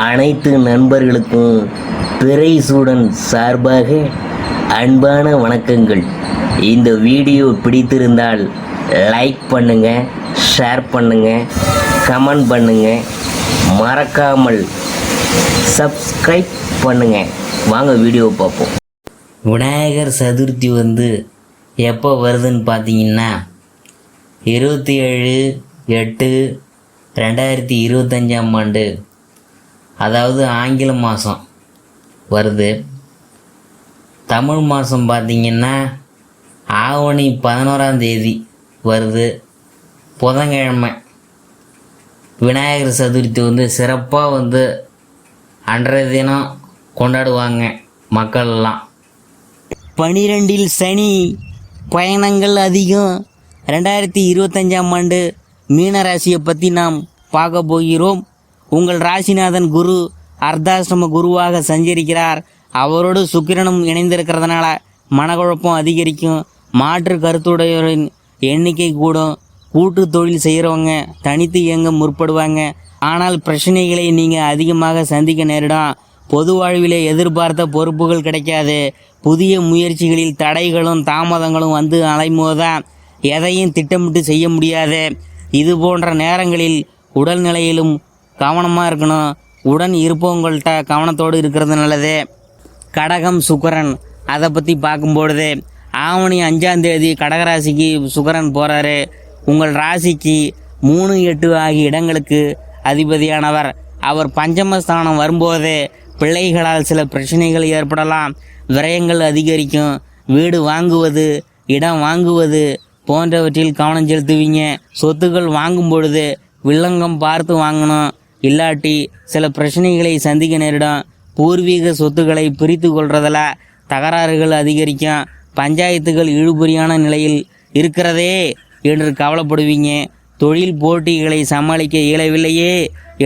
அனைத்து நண்பர்களுக்கும் பிறை சூடன் சார்பாக அன்பான வணக்கங்கள். இந்த வீடியோ பிடித்திருந்தால் லைக் பண்ணுங்கள், ஷேர் பண்ணுங்கள், கமெண்ட் பண்ணுங்கள், மறக்காமல் சப்ஸ்கிரைப் பண்ணுங்கள். வாங்க வீடியோ பார்ப்போம். விநாயகர் சதுர்த்தி எப்போ வருதுன்னு பார்த்தீங்கன்னா 27/8/2025 அதாவது ஆங்கில மாதம் வருது. தமிழ் மாதம் பார்த்திங்கன்னா ஆவணி 11 வருது, புதன்கிழமை. விநாயகர் சதுர்த்தி சிறப்பாக அன்றைய தினம் கொண்டாடுவாங்க மக்கள்லாம். 12 சனி, பயணங்கள் அதிகம். 2025 மீன ராசியை பற்றி நாம் பார்க்க போகிறோம். உங்கள் ராசிநாதன் குரு அர்த்தாஷ்டம குருவாக சஞ்சரிக்கிறார். அவரோடு சுக்கிரனும் இணைந்திருக்கிறதுனால மனக்குழப்பம் அதிகரிக்கும். மாற்று கருத்துடையோரின் எண்ணிக்கை கூடும். கூட்டு தொழில் செய்கிறவங்க தனித்து இயங்க முற்படுவாங்க. ஆனால் பிரச்சனைகளை நீங்கள் அதிகமாக சந்திக்க நேரிடும். பொது வாழ்விலே எதிர்பார்த்த பொறுப்புகள் கிடைக்காது. புதிய முயற்சிகளில் தடைகளும் தாமதங்களும் அலைமோத எதையும் திட்டமிட்டு செய்ய முடியாது. இது போன்ற நேரங்களில் உடல்நிலையிலும் கவனமாக இருக்கணும். உடன் இருப்பவங்கள்ட்ட கவனத்தோடு இருக்கிறது நல்லது. கடகம் சுக்கிரன், அதை பற்றி பார்க்கும்பொழுது ஆவணி 5 கடகராசிக்கு சுக்கிரன் போகிறாரு. உங்கள் ராசிக்கு 3, 8 ஆகிய இடங்களுக்கு அதிபதியானவர். அவர் பஞ்சமஸ்தானம் வரும்போது பிள்ளைகளால் சில பிரச்சனைகள் ஏற்படலாம். விரயங்கள் அதிகரிக்கும். வீடு வாங்குவது, இடம் வாங்குவது போன்றவற்றில் கவனம் செலுத்துவீங்க. சொத்துக்கள் வாங்கும் பொழுது வில்லங்கம் பார்த்து வாங்கணும், இல்லாட்டி சில பிரச்சனைகளை சந்திக்க நேரிடும். பூர்வீக சொத்துக்களை பிரித்து கொள்றதில் தகராறுகள் அதிகரிக்கும். பஞ்சாயத்துகள் இழுபறியான நிலையில் இருக்கிறதே என்று கவலைப்படுவீங்க. தொழில் போட்டிகளை சமாளிக்க இயலவில்லையே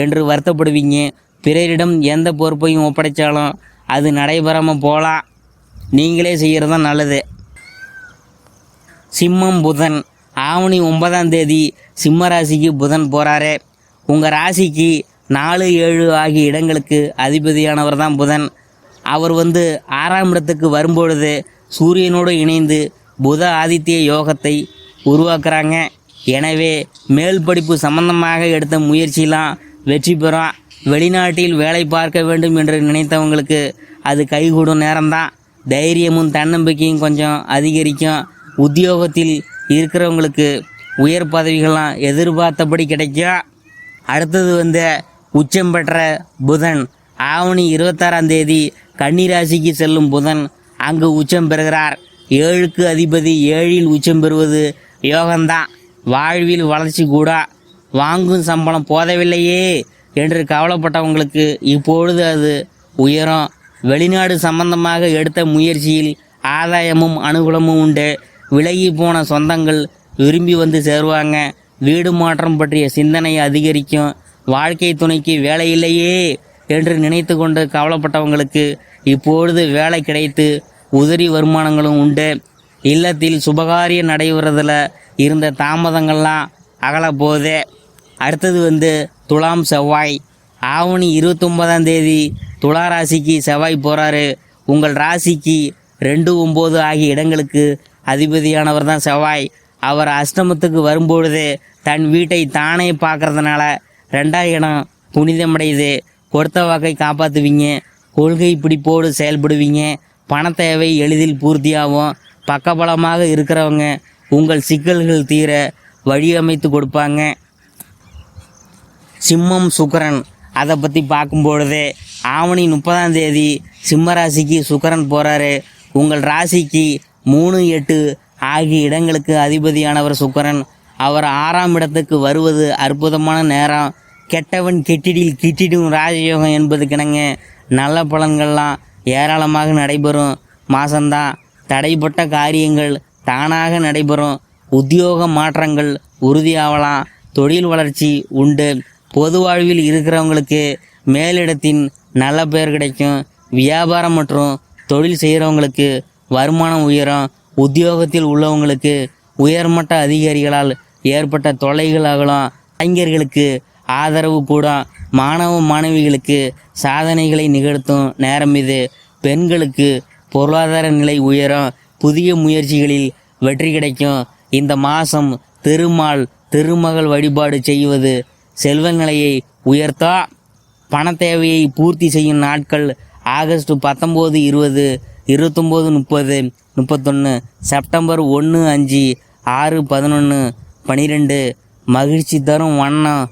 என்று வருத்தப்படுவீங்க. பிறரிடம் எந்த பொறுப்பையும் ஒப்படைச்சாலும் அது நடைபெறாமல் போகலாம். நீங்களே செய்கிறது தான் நல்லது. சிம்மம் புதன், ஆவணி 9 சிம்ம ராசிக்கு புதன் போகிறாரு. உங்கள் ராசிக்கு 4, 7 ஆகிய இடங்களுக்கு அதிபதியானவர் தான் புதன். அவர் 6ஆம் இடத்துக்கு வரும்பொழுது சூரியனோடு இணைந்து புத ஆதித்ய யோகத்தை உருவாக்குறாங்க. எனவே மேல் படிப்பு சம்பந்தமாக எடுத்த முயற்சியெலாம் வெற்றி பெறும். வெளிநாட்டில் வேலை பார்க்க வேண்டும் என்று நினைத்தவங்களுக்கு அது கைகூடும் நேரம்தான். தைரியமும் தன்னம்பிக்கையும் கொஞ்சம் அதிகரிக்கும். உத்தியோகத்தில் இருக்கிறவங்களுக்கு உயர் பதவிகள்லாம் எதிர்பார்த்தபடி கிடைக்கும். அடுத்தது உச்சம் பெற்ற புதன், ஆவணி 26 கன்னி ராசிக்கு செல்லும் புதன் அங்கு உச்சம் பெறுகிறார். 7க்கு அதிபதி 7இல் உச்சம் பெறுவது யோகம்தான். வாழ்வில் வளர்ச்சி கூட. வாங்கும் சம்பளம் போதவில்லையே என்று கவலைப்பட்டவங்களுக்கு இப்பொழுது அது உயரும். வெளிநாடு சம்பந்தமாக எடுத்த முயற்சியில் ஆதாயமும் அனுகூலமும் உண்டு. விலகி போன சொந்தங்கள் விரும்பி சேருவாங்க. வீடு மாற்றம் பற்றிய சிந்தனை அதிகரிக்கும். வாழ்க்கை துணைக்கு வேலை இல்லையே என்று நினைத்து கொண்டு கவலைப்பட்டவங்களுக்கு இப்பொழுது வேலை கிடைத்து உதிரி வருமானங்களும் உண்டு. இல்லத்தில் சுபகாரிய நடைபெறதில் இருந்த தாமதங்கள்லாம் அகலப்போகுது. அடுத்தது துலாம் செவ்வாய், ஆவணி 29 துலா ராசிக்கு செவ்வாய் போகிறாரு. உங்கள் ராசிக்கு 2, 9 ஆகிய இடங்களுக்கு அதிபதியானவர் தான் செவ்வாய். அவர் அஷ்டமத்துக்கு வரும்பொழுது தன் வீட்டை தானே பார்க்கறதுனால 2ஆம் இடம் புனிதமடையுது. கொடுத்த வாக்கை காப்பாற்றுவீங்க. கொள்கை பிடிப்போடு செயல்படுவீங்க. பண தேவை எளிதில் பூர்த்தியாகும். பக்கபலமாக இருக்கிறவங்க உங்கள் சிக்கல்கள் தீர வழியமைத்து கொடுப்பாங்க. சிம்மம் சுக்கிரன், அதை பற்றி பார்க்கும்பொழுது ஆவணி 30 சிம்ம ராசிக்கு சுக்கிரன் போகிறாரு. உங்கள் ராசிக்கு 3, 8 ஆகிய இடங்களுக்கு அதிபதியானவர் சுக்கிரன். அவர் 6ஆம் இடத்துக்கு வருவது அற்புதமான நேரம். கெட்டவன் கெட்டிடில் கிட்டிடும் ராஜயோகம் என்பது கிணங்க நல்ல பலன்கள்லாம் ஏராளமாக நடைபெறும் மாதம்தான். தடைப்பட்ட காரியங்கள் தானாக நடைபெறும். உத்தியோக மாற்றங்கள் உறுதியாகலாம். தொழில் வளர்ச்சி உண்டு. பொது வாழ்வில் இருக்கிறவங்களுக்கு மேலிடத்தின் நல்ல பெயர் கிடைக்கும். வியாபாரம் மற்றும் தொழில் செய்கிறவங்களுக்கு வருமானம் உயரும். உத்தியோகத்தில் உள்ளவங்களுக்கு உயர்மட்ட அதிகாரிகளால் ஏற்பட்ட தொல்லைகள் அகலும். இளைஞர்களுக்கு ஆதரவு கூட. மாணவ மாணவிகளுக்கு சாதனைகளை நிகழ்த்தும் நேரம் இது. பெண்களுக்கு பொருளாதார நிலை உயரும், புதிய முயற்சிகளில் வெற்றி கிடைக்கும். இந்த மாதம் திருமால் திருமகள் வழிபாடு செய்வது செல்வநிலையை உயர்த்தா. பண தேவையை பூர்த்தி செய்யும் நாட்கள் ஆகஸ்ட் 19, 20, 29, 30, 31, செப்டம்பர் 1, 5, 6, 11, 12. மகிழ்ச்சி தரும் வண்ணம்